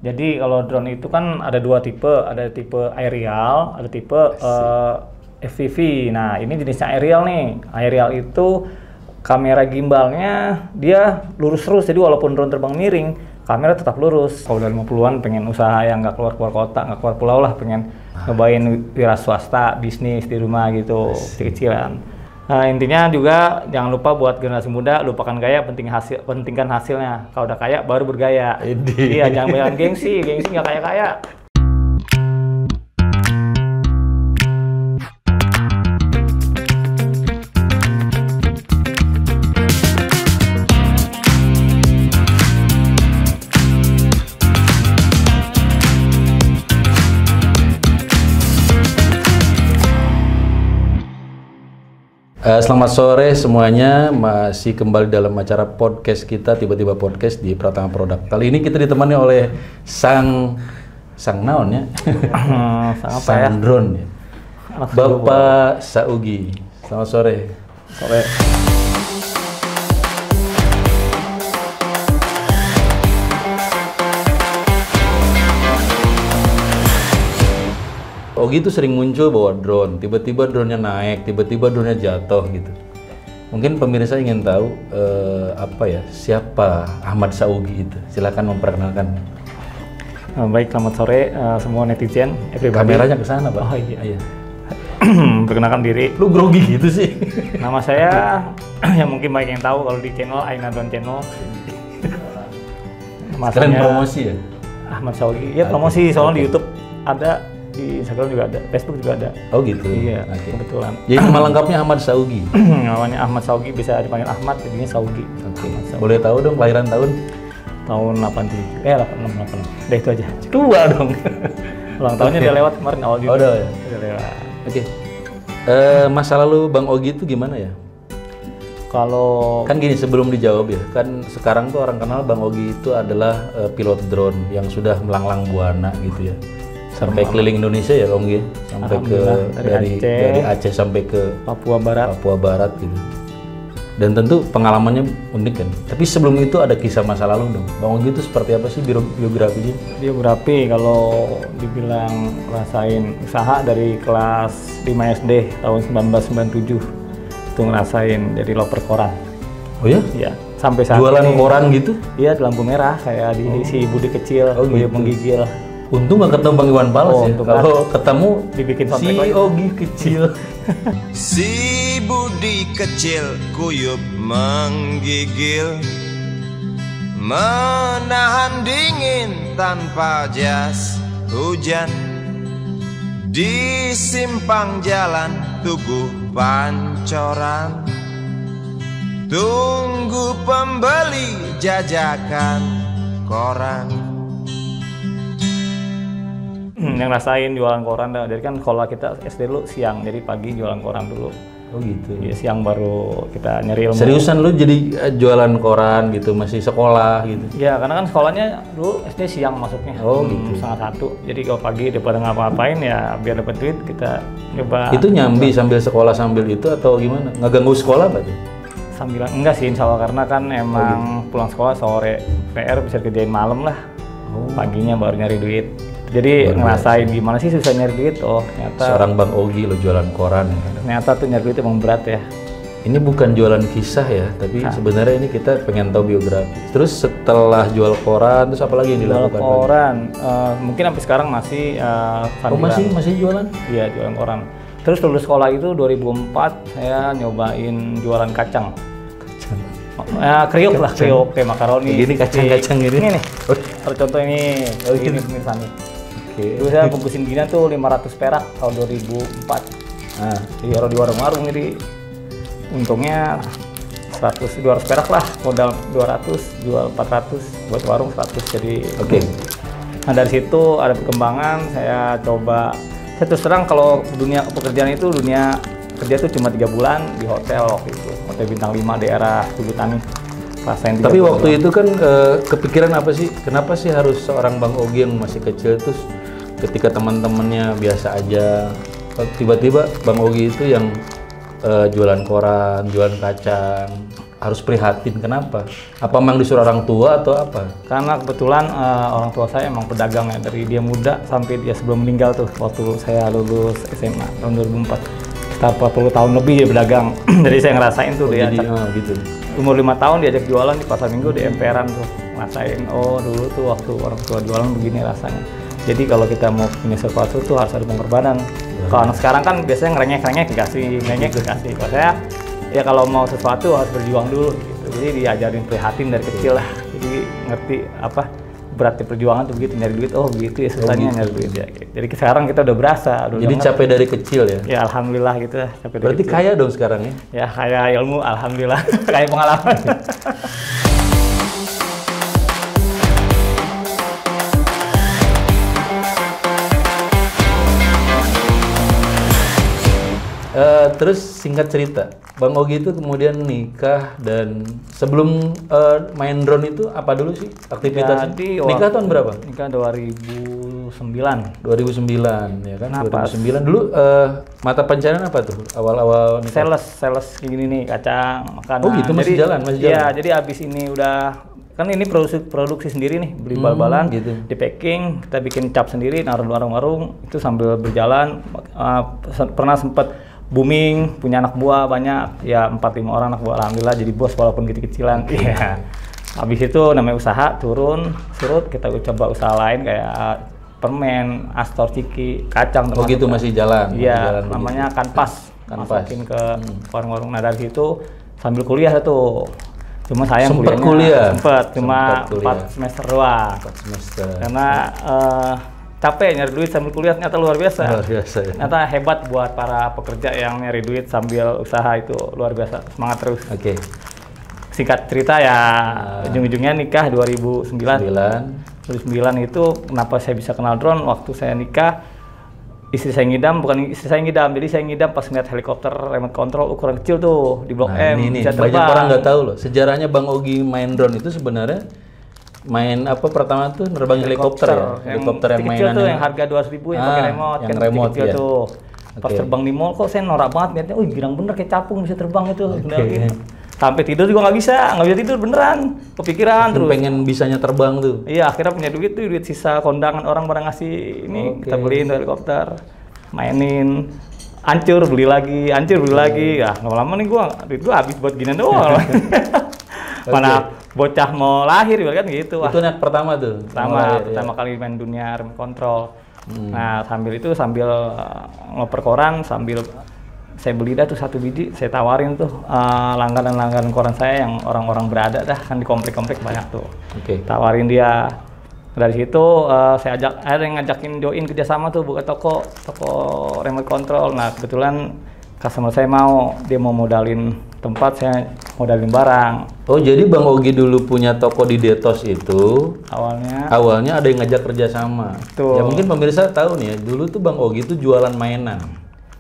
Jadi kalau drone itu kan ada dua tipe, ada tipe aerial, ada tipe FPV. Nah ini jenisnya aerial nih. Aerial itu kamera gimbalnya dia lurus terus, jadi walaupun drone terbang miring, kamera tetap lurus. Kalau udah 50-an pengen usaha yang nggak keluar kota, nggak keluar pulau lah, pengen nyobain wira swasta, bisnis di rumah gitu, kecil-kecilan. Nah, intinya juga jangan lupa buat generasi muda, lupakan gaya, pentingkan hasilnya. Kalau udah kaya baru bergaya. Iya, jangan banyak gengsi nggak kaya-kaya. Selamat sore semuanya, masih kembali dalam acara podcast kita, tiba-tiba podcast di Pratama Produk. Kali ini kita ditemani oleh sang naon ya, sang drone ya, Bapak Saugi. Selamat sore. Sore. Ogi itu sering muncul bawa drone, tiba-tiba drone-nya naik, tiba-tiba drone-nya jatuh gitu. Mungkin pemirsa ingin tahu siapa Ahmad Saugi itu. Silakan memperkenalkan. Baik, selamat sore semua netizen. Kameranya ke sana, Pak. Oh iya. Perkenalkan diri. Lu grogi gitu sih. Nama saya yang mungkin banyak yang tahu kalau di channel Aina Drone Channel. Keren promosi ya? Ahmad Saugi. Ya promosi soalnya di YouTube ada. Di Instagram juga ada, Facebook juga ada. Oh gitu? Iya, kebetulan. Jadi nama lengkapnya Ahmad Saugi? Namanya Ahmad Saugi, bisa dipanggil Ahmad, jadinya Saugi. Oke. Boleh tahu dong kelahiran tahun? Tahun 87, 86. Udah itu aja. Tua dong. Ulang tahunnya udah lewat kemarin awal Juni. Oh udah ya? Udah lewat. Oke. Masa lalu Bang Ogi itu gimana ya? Kalau kan gini, sebelum dijawab ya, kan sekarang tuh orang kenal Bang Ogi itu adalah pilot drone yang sudah melanglang buana gitu ya. Sampai keliling Indonesia ya Om Gi, sampai ke dari Aceh sampai ke Papua Barat gitu. Dan tentu pengalamannya unik kan. Tapi sebelum itu ada kisah masa lalu dong. Bang Ogi itu seperti apa sih biografinya? Biografi kalau dibilang rasain usaha dari kelas 5 SD tahun 1997 itu ngerasain jadi loper koran. Oh ya? Iya. Sampai saat jualan ini, koran gitu? Iya, di lampu merah kayak di si Budi kecil, gitu. menggigil. Untung nggak ketemu Bang Iwan Fals ya. Kalau ketemu dibikin si Ogi kecil. Si Budi kecil kuyup menggigil, menahan dingin tanpa jas hujan. Di simpang jalan Tugu Pancoran, tunggu pembeli jajakan koran. Yang rasain jualan koran, jadi kan kalau kita SD dulu siang, jadi pagi jualan koran dulu. Oh gitu. Ya, siang baru kita nyari ilmu. Seriusan lu jadi jualan koran gitu, masih sekolah gitu? Ya karena kan sekolahnya dulu SD siang masuknya. Oh gitu. 1:30. Jadi kalau pagi daripada ngapa-ngapain ya biar dapat duit kita coba. Itu nyambi sambil sekolah sambil itu atau gimana? Nggak ganggu sekolah berarti? Sambilan enggak sih, insya Allah, karena kan emang pulang sekolah sore, PR bisa kerjain malam lah. Paginya baru nyari duit. Jadi ngerasain gimana sih susah nyari duit. Oh ternyata seorang Bang Ogi lo jualan koran. Ternyata tuh nyari duit emang berat ya. Ini bukan jualan kisah ya, tapi sebenarnya ini kita pengen tahu biografi. Terus setelah jual koran, terus apa lagi yang dilakukan? Jual koran, mungkin sampai sekarang masih masih jualan? Iya, jualan koran. Terus lulus sekolah itu 2004 saya nyobain jualan kacang. Kriuk lah, kriuk kayak makaroni. Ini kacang-kacang ini. Ini nih. Kalau contoh ini, ini pemirsa nih. Dulu saya bungkusin gini tuh 500 perak tahun 2004. Nah, di warung-warung jadi untungnya 200 perak lah, modal 200, jual 400, buat warung 100. Jadi Nah dari situ ada perkembangan, saya terus terang kalau dunia pekerjaan itu, dunia kerja itu cuma 3 bulan di hotel waktu itu, hotel bintang 5 daerah Tugu Tani. Tapi waktu itu kan kepikiran apa sih, kenapa sih harus seorang Bang Ogi yang masih kecil terus ketika teman-temannya biasa aja, tiba-tiba Bang Ogi itu yang jualan koran, jualan kacang, harus prihatin. Kenapa? Apa memang disuruh orang tua atau apa? Karena kebetulan orang tua saya emang pedagang ya, dari dia muda sampai dia sebelum meninggal tuh, waktu saya lulus SMA tahun 2004. Sekitar 40 tahun lebih dia pedagang. Jadi saya ngerasain tuh dia gitu. umur 5 tahun diajak jualan di pasar minggu di emperan tuh. Ngerasain, oh dulu tuh waktu orang tua jualan begini rasanya. Jadi kalau kita mau punya sesuatu tuh harus ada pengorbanan. Kalau anak sekarang kan biasanya ngerengek dikasih. Kalau saya ya kalau mau sesuatu harus berjuang dulu gitu. Jadi diajarin prihatin dari kecil lah. Jadi ngerti apa beratnya perjuangan tuh begitu, nyari duit, oh begitu ya susahnya nyari duit ya. Jadi sekarang kita udah berasa. Jadi capek dari kecil ya? Ya alhamdulillah gitu ya. Capek Berarti dari kaya dong sekarang ya? Ya kaya ilmu alhamdulillah, kaya pengalaman. Terus singkat cerita, Bang Ogi itu kemudian nikah dan sebelum main drone itu apa dulu sih aktivitasnya? Nikah tahun berapa? Nikah 2009. 2009 ya kan? Kenapa? 2009 dulu mata pencarian apa tuh awal-awal nikah? Sales kayak gini nih, kacang, makanan. Oh gitu, masih jalan? Iya, jadi abis ini udah kan ini produksi sendiri nih, beli bal-balan, gitu. di packing, kita bikin cap sendiri, naruh di warung-warung, itu sambil berjalan. Pernah sempet booming, punya anak buah banyak, ya 4-5 orang anak buah, alhamdulillah jadi bos walaupun kecil-kecilan. Iya. Habis itu namanya usaha turun, surut, kita coba usaha lain kayak permen, Astor, Ciki, kacang. Oh gitu masih jalan? Iya, namanya Kanpas. Masukin ke warung-warung. Nah dari situ sambil kuliah tuh. Cuma saya kuliahnya sempet, cuma 4 semester doang. 4 semester. Karena capek nyari duit sambil kuliah, ternyata luar biasa. Luar biasa ya. Ternyata hebat buat para pekerja yang nyari duit sambil usaha, itu luar biasa. Semangat terus. Oke. Singkat cerita ya, ujung-ujungnya nikah 2009. 2009 itu kenapa saya bisa kenal drone? Waktu saya nikah, istri saya ngidam, bukan istri saya ngidam, jadi saya ngidam pas ngeliat helikopter remote control ukuran kecil tuh di Blok M. Ini banyak orang nggak tahu loh, sejarahnya Bang Ogi main drone itu sebenarnya main apa pertama tuh nerbangin helikopter ya? Helikopter yang mainan tuh yang harga 200.000 yang pakai remote, yang kan remote kecil ya. Tuh. Pas terbang di mall kok saya norak banget liatnya, girang bener kayak capung bisa terbang itu. Sampai tidur juga nggak bisa tidur beneran, kepikiran terus. Pengen bisanya terbang tuh. Iya, akhirnya punya duit tuh, duit sisa kondangan orang pada ngasih ini, kita beliin tuh helikopter, mainin, hancur beli lagi, ya lama-lama nih duit gua habis buat ginian doang. Mana bocah mau lahir kan gitu. Itu net pertama tuh? Pertama kali main dunia remote control. Nah sambil ngoper koran, sambil saya beli dah tuh 1 biji, saya tawarin tuh langganan koran saya yang orang-orang berada dah, kan di komplek-komplek banyak tuh. Tawarin dia. Dari situ ada yang ngajakin join kerjasama tuh, buka toko remote control. Nah kebetulan customer saya dia mau modalin tempat, saya modalin barang. Oh jadi Bang Ogi dulu punya toko di Detos itu awalnya ada yang ngajak kerjasama. Ya mungkin pemirsa tahu nih ya, dulu tuh Bang Ogi tuh jualan mainan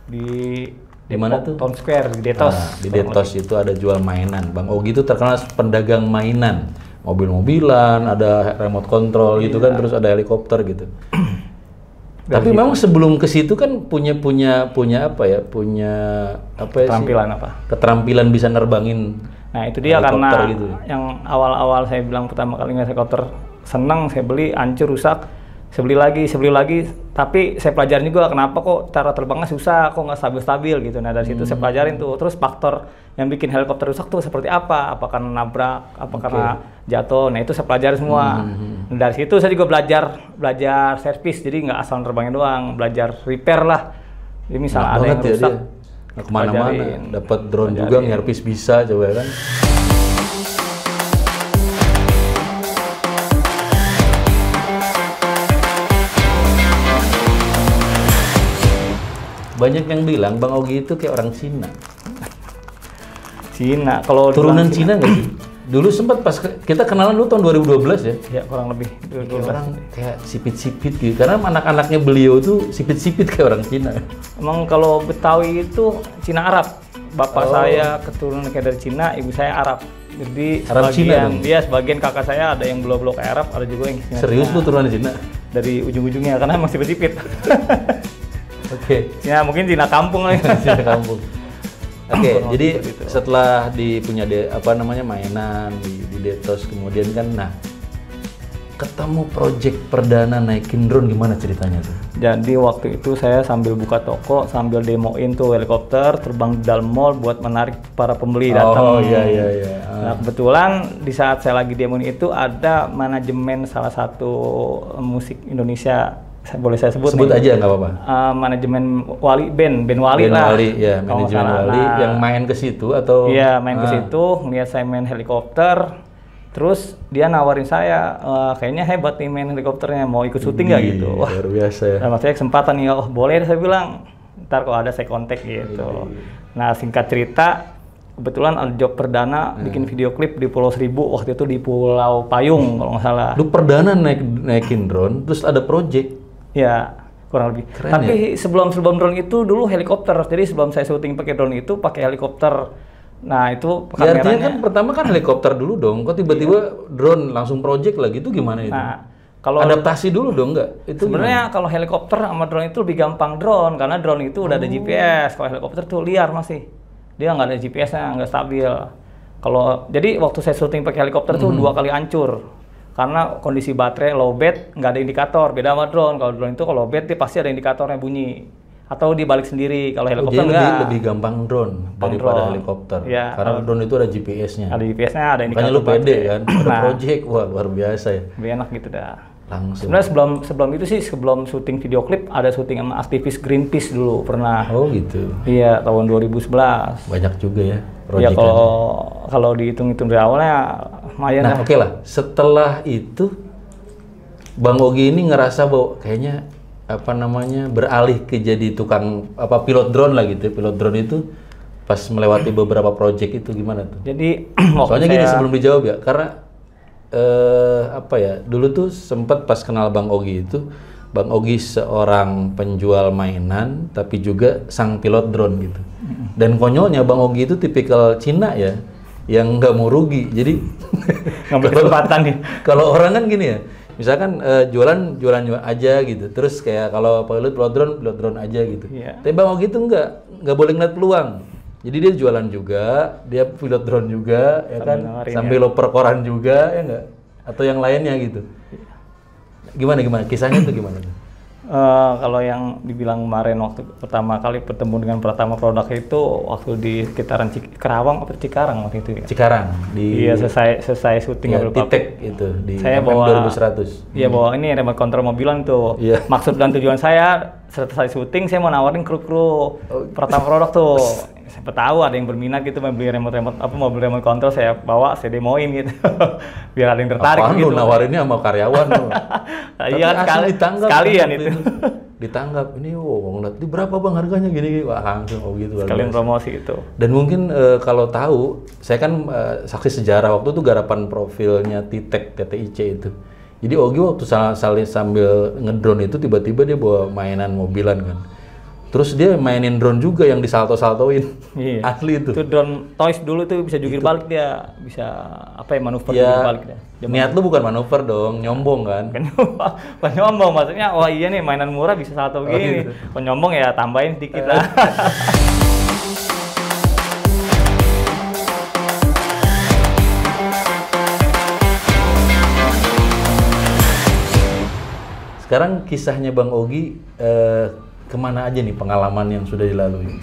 di mana tuh? Town Square di Detos. Di Detos itu ada jual mainan. Bang Ogi itu terkenal pedagang mainan, mobil-mobilan, ada remote control gitu kan, terus ada helikopter gitu. Tapi memang sebelum ke situ kan punya keterampilan bisa nerbangin. Nah itu dia karena gitu. Yang awal-awal saya bilang pertama kali ngeliat helikopter seneng, saya beli, hancur, rusak, saya beli lagi. Tapi saya pelajarin juga kenapa kok cara terbangnya susah, kok nggak stabil gitu. Nah dari situ saya pelajarin tuh. Terus faktor yang bikin helikopter rusak tuh seperti apa? Apa karena nabrak? Apa karena jatuh? Nah itu saya pelajari semua. Dari situ saya juga belajar servis. Jadi nggak asal terbangin doang, belajar repair lah. Jadi misalnya ada yang rusak, kemana-mana dapat drone juga nyervis bisa coba kan. Banyak yang bilang Bang Ogi itu kayak orang Cina. Kalau turunan Cina nggak sih? Dulu sempat pas kita kenalan dulu tahun 2012 ya? Ya kurang lebih. Orang kayak sipit-sipit gitu. Karena anak-anaknya beliau tuh sipit-sipit kayak orang Cina. Emang kalau Betawi itu Cina Arab. Bapak saya keturunan kayak dari Cina, ibu saya Arab. Jadi Arab Cina dong? Sebagian kakak saya ada yang belau-belau kayak Arab, ada juga yang Cina. Serius lu turunan Cina? Dari ujung-ujungnya karena emang sipit-sipit. Oke. Ya mungkin Cina kampung lah. Cina kampung. Oke, Kurang jadi lebih seperti itu. setelah punya mainan di Detos, kemudian kan, nah ketemu project perdana naikin drone, gimana ceritanya tuh? Jadi waktu itu saya sambil buka toko, sambil demoin tuh helikopter terbang di dalam mall buat menarik para pembeli Oh datang. iya. Nah kebetulan di saat saya lagi demoin itu ada manajemen salah satu musik Indonesia, boleh saya sebut Sebut nih? aja nggak apa-apa. Manajemen Wali band Wali Ben lah. Wali, ya, kalau nggak manajemen salah. Wali Nah, yang main ke situ atau? Iya main ke situ, ngeliat saya main helikopter. Terus dia nawarin saya, kayaknya hebat nih main helikopternya, mau ikut syuting nggak gitu. Wah, Luar biasa ya. nah, maksudnya kesempatan nih, oh boleh saya bilang, ntar kalau ada saya kontak gitu. Nah singkat cerita, kebetulan ada job perdana bikin video klip di Pulau Seribu, waktu itu di Pulau Payung kalau nggak salah. Lu perdana naikin drone, terus ada project. Ya kurang lebih. Keren, Tapi sebelum drone itu dulu helikopter, jadi sebelum saya syuting pakai drone itu pakai helikopter. Nah itu Ya, artinya kameranya. kan pertama kan helikopter dulu dong, kok tiba-tiba drone langsung project lagi, itu gimana itu? Nah kalau Adaptasi dulu dong nggak? Itu sebenarnya kalau helikopter sama drone itu lebih gampang drone karena drone itu udah ada GPS. Kalau helikopter tuh liar masih, dia nggak ada GPS-nya, nggak stabil. Kalau jadi waktu saya syuting pakai helikopter tuh 2 kali hancur karena kondisi baterai low bed, nggak ada indikator. Beda sama drone. Kalau drone itu kalau low bed dia pasti ada indikatornya bunyi atau dibalik sendiri. Kalau helikopter jadi nggak. lebih gampang drone daripada drone. helikopter. Ya, Karena drone itu ada GPS-nya. Ada GPS-nya, ada indikator. Makanya lu pede baterai. kan, ada Nah, project, wah luar biasa ya. lebih enak gitu dah. Langsung. Sebenarnya sebelum itu sih, sebelum syuting video klip ada syuting sama aktivis Greenpeace dulu pernah. Oh gitu. Iya, tahun 2011. Banyak juga ya Ya project. kalau dihitung-hitung dari awalnya lumayan Nah lah. oke lah, setelah itu Bang Ogi ini ngerasa bahwa kayaknya beralih ke jadi tukang pilot drone lah gitu ya. Pilot drone itu pas melewati beberapa project itu gimana tuh? Jadi Soalnya gini sebelum dijawab ya, karena dulu tuh sempat pas kenal Bang Ogi itu, Bang Ogi seorang penjual mainan tapi juga sang pilot drone gitu. Dan konyolnya Bang Ogi itu tipikal Cina ya, yang nggak mau rugi. Jadi ngambil kesempatan nih. kalau orang kan gini ya, misalkan jualan aja gitu. Terus kayak kalau pilot drone aja gitu. Iya. Tapi Bang Ogi itu nggak boleh ngeliat peluang. Jadi dia jualan juga, dia pilot drone juga, ya kan, sambil oper koran juga, ya nggak? Atau yang lainnya gitu. Gimana kisahnya tuh gimana tuh? Kalau yang dibilang kemarin waktu pertama kali bertemu dengan Pratama Produk itu waktu di sekitaran Kerawang atau Cikarang waktu itu ya. Cikarang di Iya, selesai syuting ya, ngambil publik. Titek itu di Saya MM bawa 2100. Iya, bawa ini remote control mobilan tuh. Iya. Maksud dan tujuan saya selesai syuting saya mau nawarin kru Pratama Produk tuh. Siapa tahu ada yang berminat gitu mau beli mobil remote control, saya bawa, saya demoin gitu. Biar ada yang tertarik Apaan gitu. lu nawarinnya sama karyawan lu? Iya kan sekalian itu. Ditanggap ini, ngeliat ini berapa bang harganya gini, wah langsung gitu. Sekalian promosi itu. Dan mungkin kalau tahu, saya kan saksi sejarah waktu itu garapan profilnya Titek TTIC itu. Jadi Ogi waktu sambil ngedrone itu tiba-tiba dia bawa mainan mobilan kan. Terus dia mainin drone juga yang disalto-saltoin. Iya. Asli itu. Itu drone toys dulu tuh bisa jungkir balik dia, bisa manuver jungkir balik dia. Niat lu bukan manuver dong, nyombong kan? Bukan nyombong, maksudnya wah iya nih mainan murah bisa salto gini. Gitu. Penyombong ya tambahin sedikit lah. Sekarang kisahnya Bang Ogi kemana aja nih pengalaman yang sudah dilalui?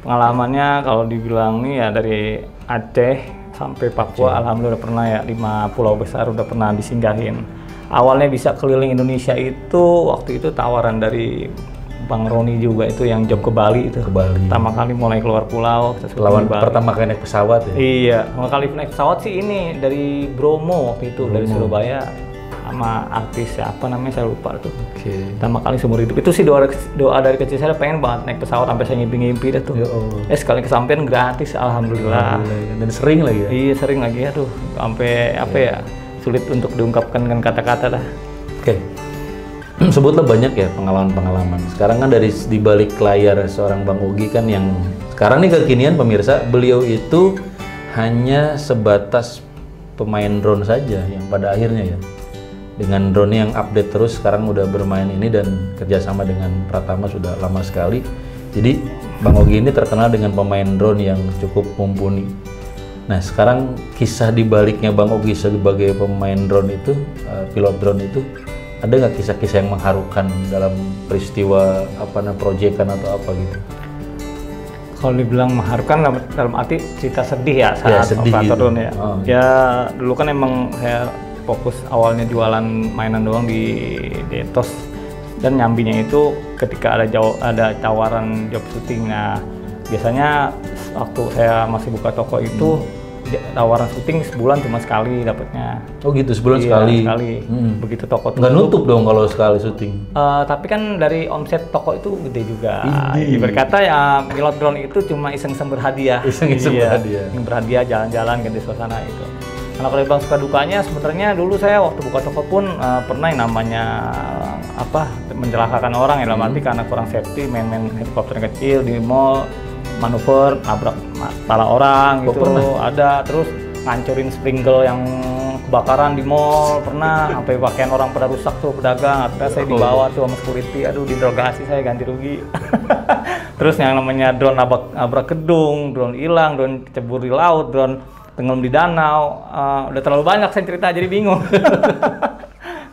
Pengalamannya kalau dibilang nih ya dari Aceh sampai Papua, alhamdulillah udah pernah ya, 5 pulau besar udah pernah disinggahin. Awalnya bisa keliling Indonesia itu waktu itu tawaran dari Bang Roni juga itu yang job ke Bali itu. Ke Bali. Pertama kali mulai keluar pulau. Pertama kali naik pesawat ya? Iya, pertama kali naik pesawat sih ini dari Bromo waktu itu, dari Surabaya sama artis siapa namanya saya lupa tuh. Oke. Pertama kali seumur hidup. Itu sih doa dari kecil saya pengen banget naik pesawat sampai saya ngimpi-ngimpi dah tuh. Ya Allah. Sekali kesampaian gratis, alhamdulillah. Dan sering lagi ya? Iya sering lagi, aduh sampai apa ya, sulit untuk diungkapkan dengan kata-kata dah. Oke. Sebutlah banyak ya pengalaman-pengalaman. Sekarang kan dari di balik layar seorang Bang Ogi kan yang sekarang nih kekinian pemirsa, beliau itu hanya sebatas pemain drone saja yang pada akhirnya ya. Dengan drone yang update terus, sekarang udah bermain ini dan kerjasama dengan Pratama sudah lama sekali. Jadi Bang Ogi ini terkenal dengan pemain drone yang cukup mumpuni. Nah sekarang kisah di baliknya Bang Ogi sebagai pemain drone itu, pilot drone itu, ada nggak kisah-kisah yang mengharukan dalam peristiwa proyekan atau apa gitu? Kalau dibilang mengharukan dalam arti cerita sedih ya saat sedih operator gitu. drone ya. Ya dulu kan emang saya fokus awalnya jualan mainan doang di Detos, dan nyambinya itu ketika ada tawaran job syuting. Nah biasanya waktu saya masih buka toko itu tawaran syuting sebulan cuma sekali dapatnya. Oh gitu, sebulan Iya, sekali. Begitu toko Nggak nutup dong kalau sekali syuting. tapi kan dari omset toko itu gede juga. Berkata ya pilot drone itu cuma iseng-iseng berhadiah. Iseng-iseng berhadiah. Berhadiah jalan-jalan ganti suasana itu. Karena kalau bang suka dukanya sebenarnya dulu saya waktu buka toko pun pernah yang namanya mencelakakan orang ya, dalam arti karena kurang safety, main-main helikopter kecil di mall, manuver nabrak kepala orang gitu. Ada terus ngancurin sprinkle yang kebakaran di mall, pernah sampai pakaian orang pada rusak tuh pedagang. Akhirnya saya dibawa tuh sama security, diinterogasi, saya ganti rugi. Terus yang namanya drone nabrak gedung, drone hilang, drone cebur di laut, drone tenggelam di danau, udah terlalu banyak saya cerita jadi bingung.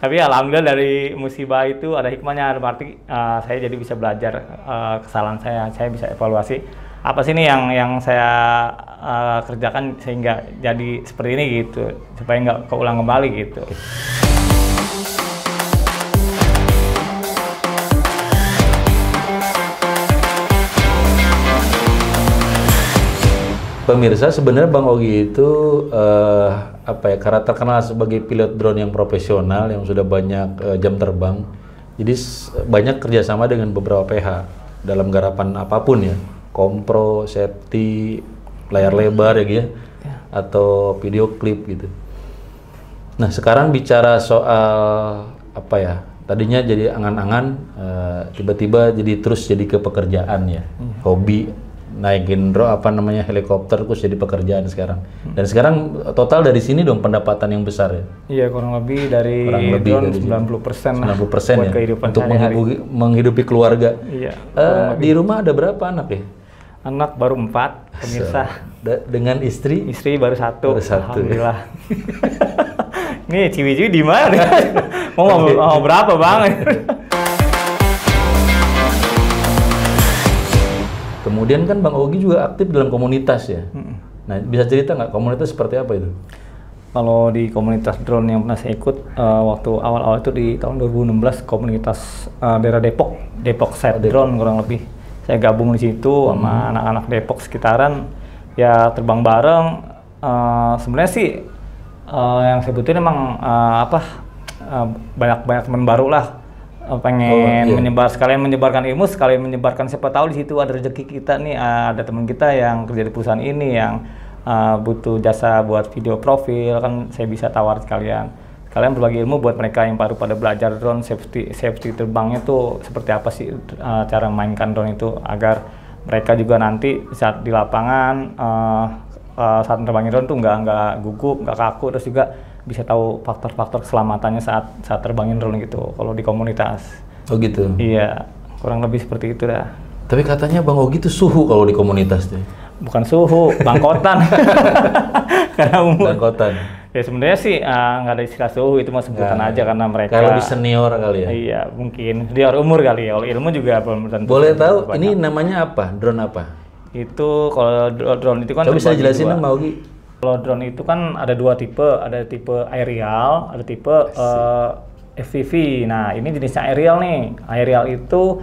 Tapi alhamdulillah dari musibah itu ada hikmahnya, berarti saya jadi bisa belajar kesalahan saya bisa evaluasi apa sih ini yang saya kerjakan sehingga jadi seperti ini gitu, supaya nggak keulang kembali gitu. Pemirsa, sebenarnya Bang Ogi itu karena terkenal sebagai pilot drone yang profesional yang sudah banyak jam terbang. Jadi banyak kerjasama dengan beberapa PH dalam garapan apapun ya, kompro, safety, layar lebar ya, atau video klip gitu. Nah sekarang bicara soal tadinya jadi angan-angan, tiba-tiba jadi ke pekerjaan ya, hobi. Naikin drone helikopter terus jadi pekerjaan sekarang. Dan sekarang total dari sini dong pendapatan yang besar ya. Iya, kurang lebih dari drone 90% buat ya kehidupan untuk menghidupi keluarga. Iya. Di rumah ada berapa anak ya? Anak baru 4, pemirsa. Dengan istri? Istri baru 1. Alhamdulillah. Ya. Ini ciwi-ciwi di mana? mau berapa Bang? Kemudian kan Bang Ogi juga aktif dalam komunitas ya. Nah, bisa cerita nggak komunitas seperti apa itu? Kalau di komunitas drone yang pernah saya ikut waktu awal-awal itu di tahun 2016, komunitas daerah Depok Set Drone kurang lebih. Saya gabung di situ sama anak-anak Depok sekitaran, ya terbang bareng. Sebenarnya sih yang saya butuhin emang banyak teman baru lah. Pengen sekalian menyebarkan ilmu, sekalian menyebarkan, siapa tahu di situ ada rezeki kita nih, ada teman kita yang kerja di perusahaan ini yang butuh jasa buat video profil, kan saya bisa tawar sekalian berbagi ilmu buat mereka yang baru pada belajar drone, safety terbangnya tuh seperti apa sih, cara mainkan drone itu agar mereka juga nanti saat di lapangan saat terbangin drone tuh nggak gugup, nggak kaku, terus juga bisa tahu faktor-faktor keselamatannya saat terbangin drone gitu kalau di komunitas. Oh gitu? Iya, kurang lebih seperti itu dah. Tapi katanya Bang Ogi itu suhu kalau di komunitas deh. Bukan suhu, bangkotan. Karena umur. Bangkotan. Ya sebenarnya sih nggak ada istilah suhu, itu mah sebutan aja karena mereka kayak lebih senior kali ya. Iya, mungkin senior umur kali ya. Kalau ilmu juga belum tentu. Boleh tahu ini namanya apa? Drone apa? Itu kalau drone itu kan coba bisa jelasin Bang Ogi. Kalau drone itu kan ada 2 tipe, ada tipe aerial, ada tipe FPV. Nah, ini jenisnya aerial nih. Aerial itu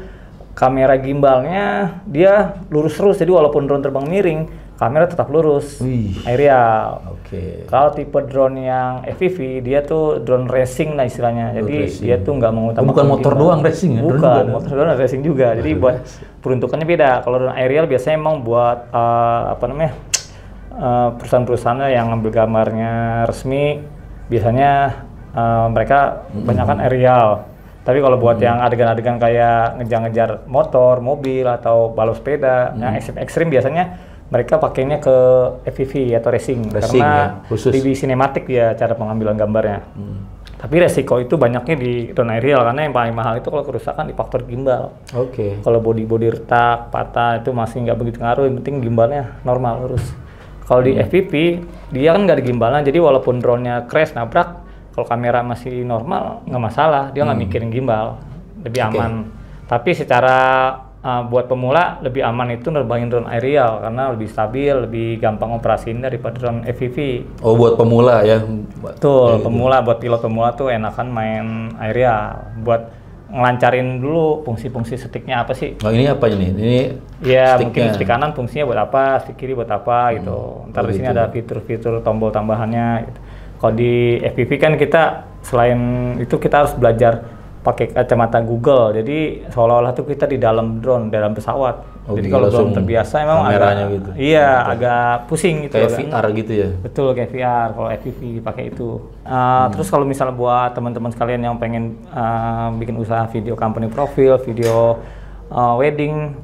kamera gimbalnya dia lurus terus, jadi walaupun drone terbang miring, kamera tetap lurus. Aerial. Oke. Kalau tipe drone yang FPV, dia tuh drone racing lah istilahnya. Jadi dia tuh nggak mengutamakan. Bukan motor doang racing ya? Bukan, motor doang racing juga. Jadi buat peruntukannya beda. Kalau drone aerial biasanya emang buat perusahaan-perusahaan yang ngambil gambarnya resmi, biasanya mereka banyakkan aerial. Tapi kalau buat yang adegan-adegan kayak ngejar-ngejar motor, mobil, atau balap sepeda, yang ekstrim biasanya mereka pakainya ke FPV atau racing karena ya, khusus. lebih sinematik ya cara pengambilan gambarnya. Tapi resiko itu banyaknya di drone aerial karena yang paling mahal itu kalau kerusakan di faktor gimbal. Oke. Kalau body retak, patah itu masih nggak begitu ngaruh, yang penting gimbalnya normal lurus. Kalau di FPV dia kan nggak ada gimbalnya, jadi walaupun drone-nya crash nabrak, kalau kamera masih normal nggak masalah, dia nggak mikirin gimbal, lebih aman. Tapi secara buat pemula lebih aman itu nerbangin drone aerial karena lebih stabil, lebih gampang operasiin daripada drone FPV. Oh, buat pemula ya? Betul, pemula, buat pilot pemula tuh enakan main aerial. Buat ngelancarin dulu fungsi-fungsi sticknya apa sih? Oh, ini apa ini? Ini ya sticknya. mungkin stick kanan fungsinya buat apa, stick kiri buat apa gitu. Ntar di sini gitu. ada fitur-fitur tombol tambahannya gitu. Kalau di FPV kan kita selain itu kita harus belajar pakai kacamata Google, jadi seolah-olah tuh kita di dalam drone, dalam pesawat. Oh, jadi gitu, kalau belum langsung terbiasa emang kameranya agak, gitu. iya agak pusing gitu. Kayak agak VR gitu ya? Betul, kayak VR kalau FPV pakai itu. Terus kalau misalnya buat teman-teman sekalian yang pengen bikin usaha video company profile, video wedding,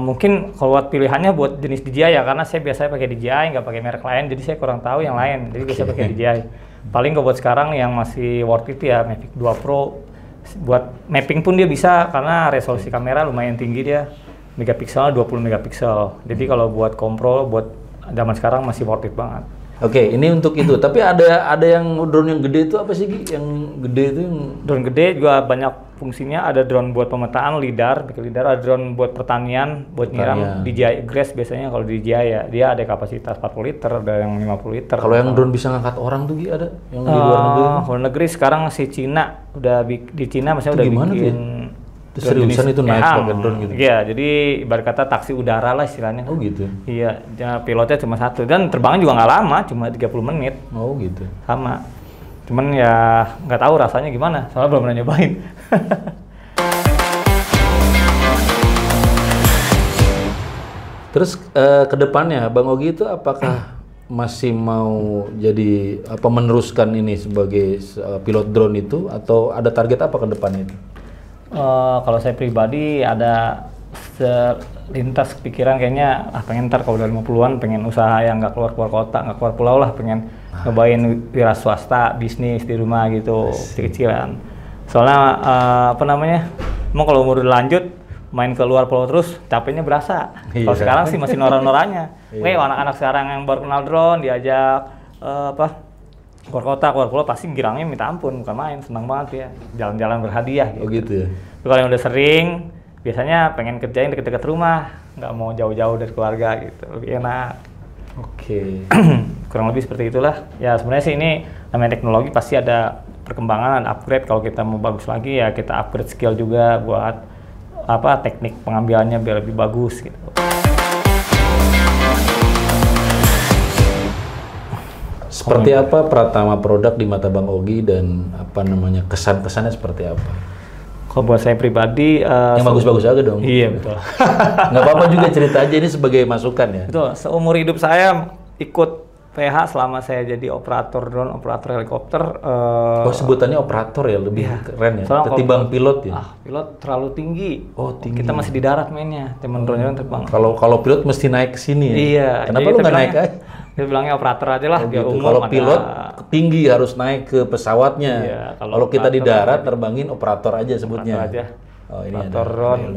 mungkin kalau buat pilihannya buat jenis DJI ya, karena saya biasanya pakai DJI, nggak pakai merek lain, jadi saya kurang tahu yang lain. Jadi biasanya pakai DJI. Paling kalau buat sekarang yang masih worth it ya Mavic 2 Pro. Buat mapping pun dia bisa karena resolusi kamera lumayan tinggi dia, megapikselnya 20 megapiksel. Jadi kalau buat kompro buat zaman sekarang masih worth it banget. Oke, ini untuk itu. Tapi ada yang drone yang gede itu apa sih, Gi? Yang gede itu yang Drone gede juga banyak fungsinya. Ada drone buat pemetaan, lidar, bikin lidar. Ada drone buat pertanian, buat nyiram. DJI Grace biasanya kalau di DJI ya, dia ada kapasitas 40 liter, ada yang 50 liter. Kalau yang drone bisa ngangkat orang tuh, Gi, ada yang di luar negeri? Luar negeri sekarang si Cina udah di Cina maksudnya udah gimana bikin Itu seriusan itu naik pakai drone gitu? Iya, jadi ibarat kata taksi udara lah istilahnya. Oh gitu? Iya, pilotnya cuma satu dan terbangnya juga nggak lama, cuma 30 menit. Oh gitu? Sama. Cuman ya nggak tahu rasanya gimana, soalnya belum pernah nyobain. Terus ke depannya Bang Ogi itu apakah masih mau jadi meneruskan ini sebagai pilot drone itu, atau ada target apa ke depannya itu? Kalau saya pribadi ada selintas pikiran kayaknya pengen ntar kalau udah 50-an pengen usaha yang nggak keluar kota, nggak keluar pulau lah, pengen nyobain wira swasta, bisnis di rumah gitu, kecil-kecilan. Soalnya emang kalau umur udah lanjut main keluar pulau terus capeknya berasa. Kalau sekarang sih masih norak-noraknya. Anak-anak sekarang yang baru kenal drone diajak keluar kota, keluar pulau pasti girangnya minta ampun, bukan main, senang banget ya, jalan-jalan berhadiah gitu. Oh gitu ya? Tapi kalau yang udah sering, biasanya pengen kerjain deket-deket rumah, nggak mau jauh-jauh dari keluarga gitu, lebih enak. Oke. Kurang lebih seperti itulah. Ya sebenarnya sih ini namanya teknologi pasti ada perkembangan, ada upgrade. Kalau kita mau bagus lagi ya kita upgrade skill juga buat teknik pengambilannya biar lebih bagus gitu. Seperti apa Pratama Produk di mata Bang Ogi, dan kesan-kesannya seperti apa? Kalau buat saya pribadi yang bagus-bagus aja dong. Iya betul. Nggak apa-apa juga cerita aja, ini sebagai masukan ya. Betul. Seumur hidup saya ikut PH selama saya jadi operator drone, operator helikopter. Sebutannya operator ya, lebih keren ya. Ketimbang pilot ya. Pilot terlalu tinggi. Oh tinggi. Kita masih di darat mainnya, teman drone terbang. Kalau pilot mesti naik ke sini ya. Iya. Kenapa lu nggak naik aja? Dia bilangnya operator aja lah, biar gitu. umum. Kalau pilot tinggi harus naik ke pesawatnya. Iya, kalau kita di darat terbangin operator aja sebutnya. Operator aja. Oh, ini operator drone,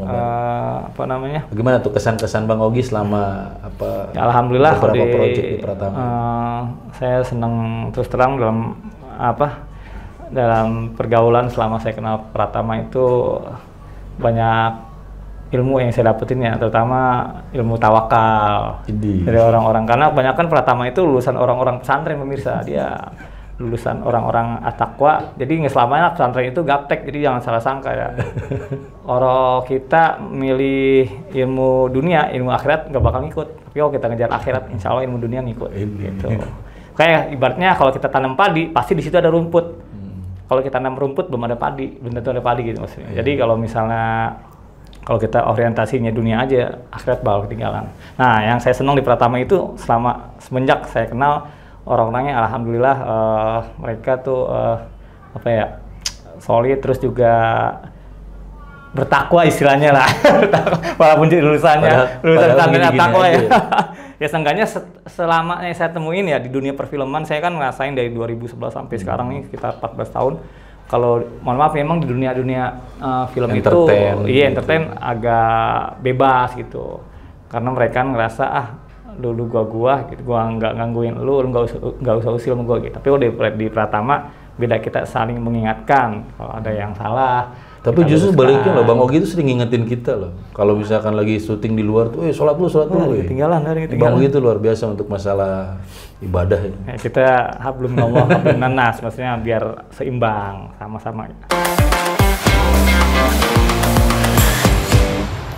Bagaimana tuh kesan-kesan Bang Ogi selama ya, alhamdulillah beberapa proyek di Pratama? Saya senang terus terang dalam pergaulan selama saya kenal Pratama itu banyak ilmu yang saya dapetin ya, terutama ilmu tawakal dari orang-orang, karena kebanyakan Pratama itu lulusan orang-orang pesantren pemirsa, dia lulusan orang-orang at-taqwa, jadi nggak selamanya pesantren itu gaptek, jadi jangan salah sangka ya. Orang kita milih ilmu dunia, ilmu akhirat nggak bakal ngikut, tapi kalau kita ngejar akhirat, insya Allah ilmu dunia ngikut. Gitu. Kayak ibaratnya kalau kita tanam padi, pasti di situ ada rumput. Kalau kita tanam rumput belum ada padi, belum tentu ada padi gitu maksudnya. Jadi kalau misalnya kalau kita orientasinya dunia aja, akhirat bakal ketinggalan. Nah, yang saya senang di Pratama itu semenjak saya kenal orang-orangnya, alhamdulillah mereka tuh solid, terus juga bertakwa istilahnya lah. Walaupun jadi lulusan pesantren takwa ya. Ya seenggaknya selama yang saya temuin ya di dunia perfilman, saya kan ngerasain dari 2011 sampai sekarang nih sekitar 14 tahun. Kalau mohon maaf memang di dunia film Entertain, itu entertain agak bebas gitu. Karena mereka ngerasa lu gua gitu, gua nggak gangguin lu nggak usah usil sama gua gitu. Tapi udah di Pratama beda, kita saling mengingatkan kalau ada yang salah. Tapi justru baliknya loh, Bang Ogi itu sering ngingetin kita loh. Kalau misalkan lagi syuting di luar tuh, sholat dulu. Ketinggalan. Bang Ogi itu luar biasa untuk masalah ibadah. Ya, kita hablumnallah hablum nanas, maksudnya biar seimbang sama-sama.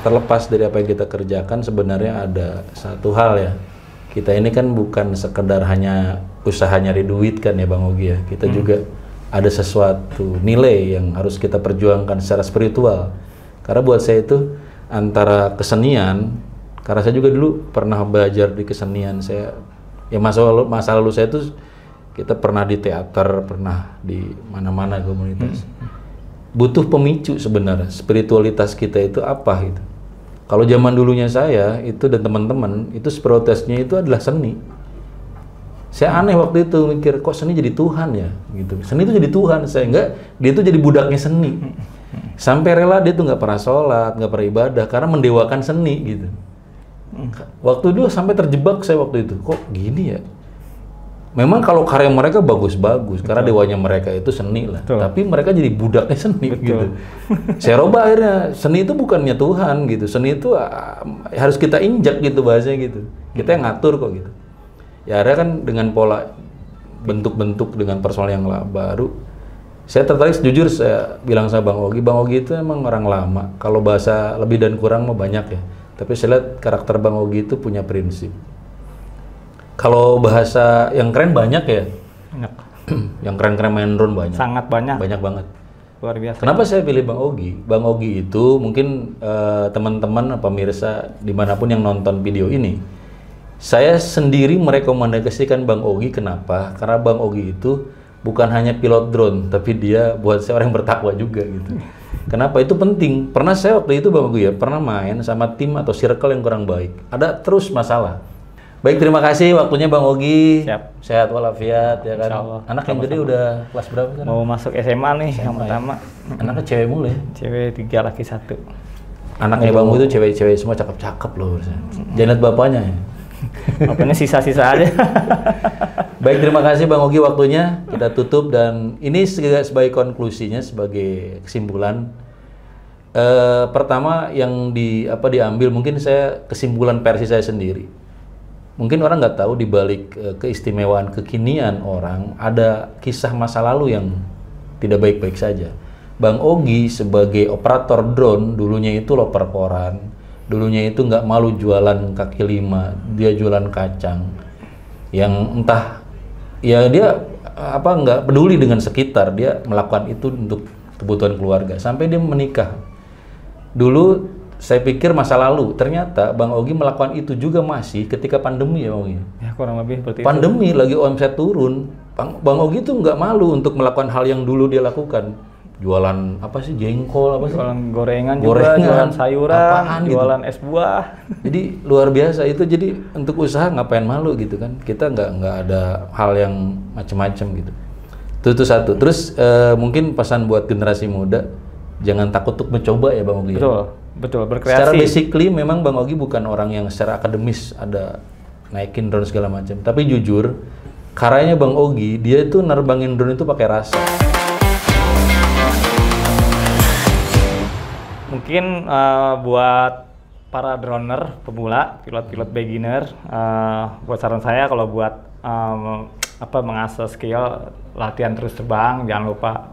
Terlepas dari apa yang kita kerjakan, sebenarnya ada satu hal ya. Kita ini kan bukan sekedar hanya usaha nyari duit kan ya Bang Ogi ya. Kita juga ada sesuatu nilai yang harus kita perjuangkan secara spiritual. Karena buat saya itu antara kesenian, karena saya juga dulu pernah belajar di kesenian. Saya ya masa lalu saya itu kita pernah di teater, pernah di mana-mana komunitas. Butuh pemicu sebenarnya. Spiritualitas kita itu apa gitu. Kalau zaman dulunya saya itu dan teman-teman itu spiritualitasnya itu adalah seni. Saya aneh waktu itu mikir, kok seni jadi Tuhan ya gitu. Seni itu jadi Tuhan, saya enggak, dia itu jadi budaknya seni. Sampai rela dia tuh nggak pernah sholat, nggak pernah ibadah karena mendewakan seni gitu. Waktu dulu sampai terjebak saya waktu itu, kok gini ya. Memang kalau karya mereka bagus-bagus karena dewanya mereka itu seni lah. Betul. Tapi mereka jadi budaknya seni gitu. Saya rubah akhirnya, seni itu bukannya Tuhan gitu. Seni itu harus kita injak gitu bahasanya gitu. Kita yang ngatur kok gitu. Ya ada kan dengan pola bentuk-bentuk dengan personal yang baru. Saya tertarik, jujur saya bilang sama Bang Ogi itu emang orang lama. Kalau bahasa lebih dan kurang mah banyak ya. Tapi saya lihat karakter Bang Ogi itu punya prinsip. Kalau bahasa yang keren banyak ya. Banyak. Yang keren-keren main drone banyak. Sangat banyak. Banyak banget. Luar biasa. Kenapa saya pilih Bang Ogi? Bang Ogi itu mungkin teman-teman pemirsa dimanapun yang nonton video ini, saya sendiri merekomendasikan Bang Ogi. Kenapa? Karena Bang Ogi itu bukan hanya pilot drone, tapi dia buat saya orang yang bertakwa juga gitu. Kenapa itu penting? Pernah saya waktu itu Bang Ogi ya, pernah main sama tim atau circle yang kurang baik. Ada terus masalah. Baik, terima kasih waktunya Bang Ogi. Siap. Sehat walafiat ya kan. Insyaallah. Anak yang gede udah kelas berapa kan? Mau masuk SMA nih yang pertama. Anaknya cewek mulu ya? Cewek 3, laki 1. Anaknya Bang Ogi itu cewek-cewek semua cakep-cakep loh. Jangan lihat bapaknya ya. Apanya sisa-sisa aja. Baik, terima kasih Bang Ogi waktunya. Kita tutup dan ini sebagai konklusinya, sebagai kesimpulan. Pertama yang diambil mungkin saya kesimpulan versi saya sendiri. Mungkin orang nggak tahu di balik keistimewaan kekinian orang ada kisah masa lalu yang tidak baik-baik saja. Bang Ogi sebagai operator drone dulunya itu loper koran, dulunya itu nggak malu jualan kaki lima, dia jualan kacang, yang entah ya dia nggak peduli dengan sekitar, dia melakukan itu untuk kebutuhan keluarga sampai dia menikah. Dulu saya pikir masa lalu, ternyata Bang Ogi melakukan itu juga masih ketika pandemi ya Bang Ogi. Ya kurang lebih seperti pandemi itu. Lagi omset turun, Bang Ogi tuh nggak malu untuk melakukan hal yang dulu dia lakukan. Jualan apa sih, jengkol apa sih? Jualan gorengan juga, jualan sayuran, jualan gitu. Es buah. Jadi luar biasa itu. Jadi untuk usaha ngapain malu gitu kan? Kita nggak ada hal yang macam-macam gitu. Itu satu. Terus mungkin pesan buat generasi muda, jangan takut untuk mencoba ya Bang Ogi. Betul, berkreasi. Secara basically memang Bang Ogi bukan orang yang secara akademis ada naikin drone segala macam. Tapi jujur, karyanya Bang Ogi, dia itu nerbangin drone itu pakai rasa. Mungkin buat para droner pemula, pilot-pilot beginner, buat saran saya kalau buat mengasah skill, latihan terus terbang, jangan lupa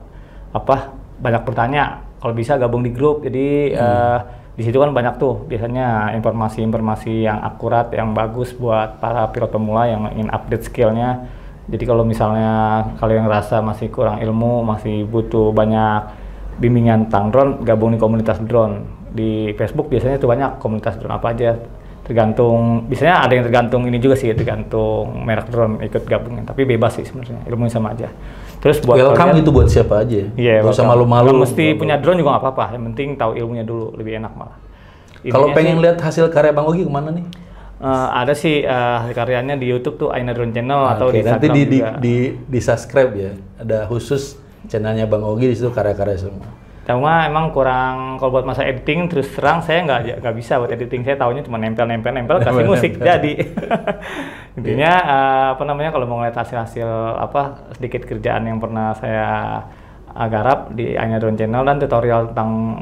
banyak bertanya. Kalau bisa gabung di grup, jadi di situ kan banyak tuh biasanya informasi-informasi yang akurat, yang bagus buat para pilot pemula yang ingin update skillnya. Jadi kalau misalnya kalian ngerasa masih kurang ilmu, masih butuh banyak bimbingan tentang drone, gabung di komunitas drone. Di Facebook biasanya tuh banyak komunitas drone apa aja. Tergantung, biasanya ada yang tergantung ini juga sih, tergantung merek drone ikut gabungin. Tapi bebas sih sebenarnya, ilmunya sama aja. Terus buat welcome itu buat siapa aja. Iya, gak usah malu-malu. Nggak mesti punya drone juga nggak apa-apa. Yang penting tahu ilmunya dulu, lebih enak malah. Kalau pengen lihat hasil karya Bang Ogi kemana nih? Ada sih hasil karyanya di YouTube tuh Aina Drone Channel atau Oke, di nanti Instagram juga. di subscribe ya. Ada khusus channelnya Bang Ogi di situ karya-karya semua. Cuma emang kurang kalau buat masa editing terus terang saya nggak bisa buat editing, saya taunya cuma nempel kasih musik jadi. Intinya apa namanya kalau mau ngeliat hasil sedikit kerjaan yang pernah saya garap di Aina Drone Channel dan tutorial tentang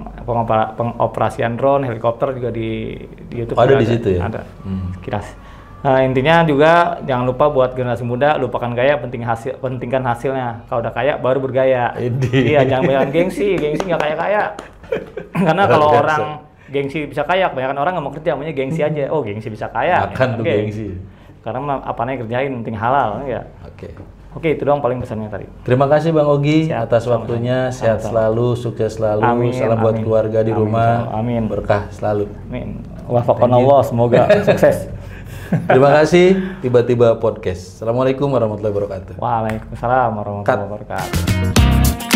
pengoperasian drone, helikopter juga di YouTube. Ada di situ ya? Ada. Sekilas. Intinya juga jangan lupa buat generasi muda, lupakan gaya, pentingkan hasilnya. Kalau udah kaya baru bergaya. Iya, jangan banyak gengsi nggak kaya. Karena kalau orang gengsi bisa kaya, kebanyakan orang nggak mau kerja, maunya gengsi aja. Oh, gengsi bisa kaya. Makan tuh gengsi. Karena apanya kerjain, penting halal, ya. Oke, itu doang paling pesannya tadi. Terima kasih Bang Ogi Siap, atas waktunya. Sehat selalu, sukses selalu. Amin, salam buat amin. keluarga di rumah. Amin. Berkah selalu. Amin. Wafaqanallah, semoga sukses. Terima kasih. Tiba-tiba podcast. Assalamualaikum warahmatullahi wabarakatuh. Waalaikumsalam warahmatullahi wabarakatuh.